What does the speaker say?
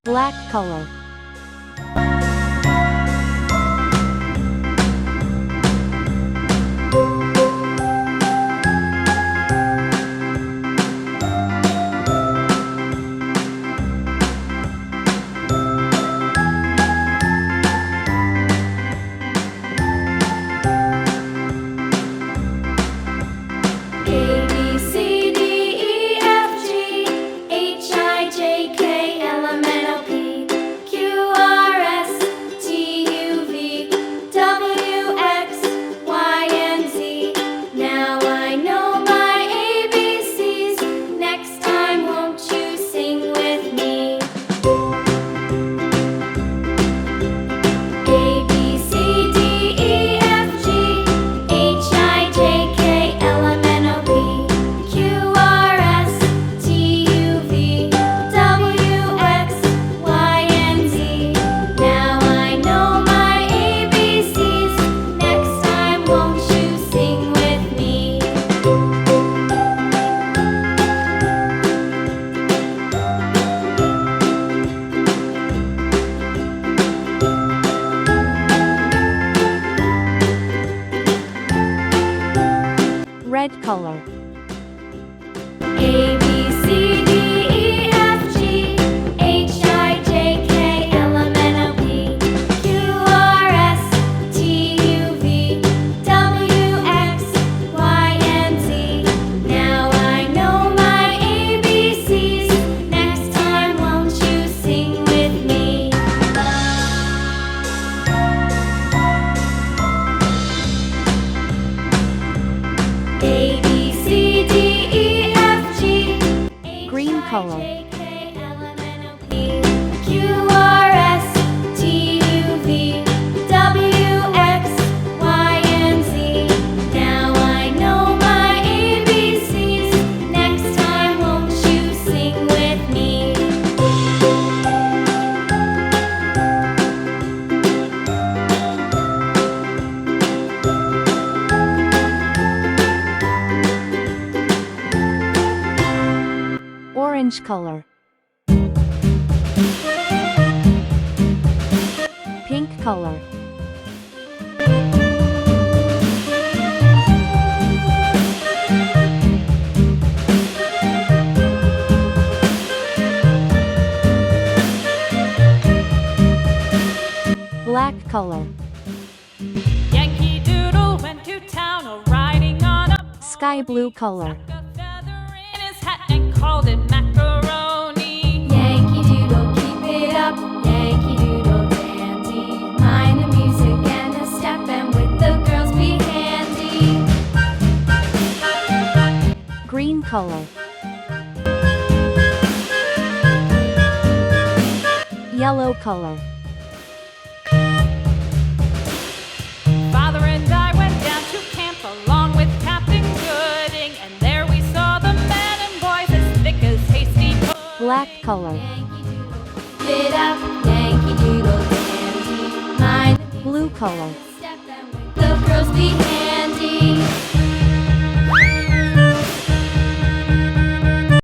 Black color. Red color. A, B, C, D, E, F, G, H, I, J, K, L, M, N, O, P, Q, R, S, T, U, V, W, X, Y, and Z. Now I know my ABCs. Next time, won't you sing with me? A, B, C, D, E, F, G, Green color. H, I, J, K, L, M, N, O, P, Q, R, S, T, U, V, W, X, Y, and Z. Now I know my ABCs. Next time, won't you sing with me? Orange color. Pink color. Black color. Yankee Doodle went to town riding on a Sky blue color. a feather in his hat and called it macaroni. Yankee Doodle, keep it up. Yankee Doodle dandy. Mind the music and the step, and with the girls be handy. Green color. Yellow color. Father and I went down to camp along with Captain Gooding, and there we saw the men and boys as thick as hasty pudding. Black color. Yankee Doodle, keep it up. Yankee Doodle dandy. Mind the Blue color. step, and with the girls be handy.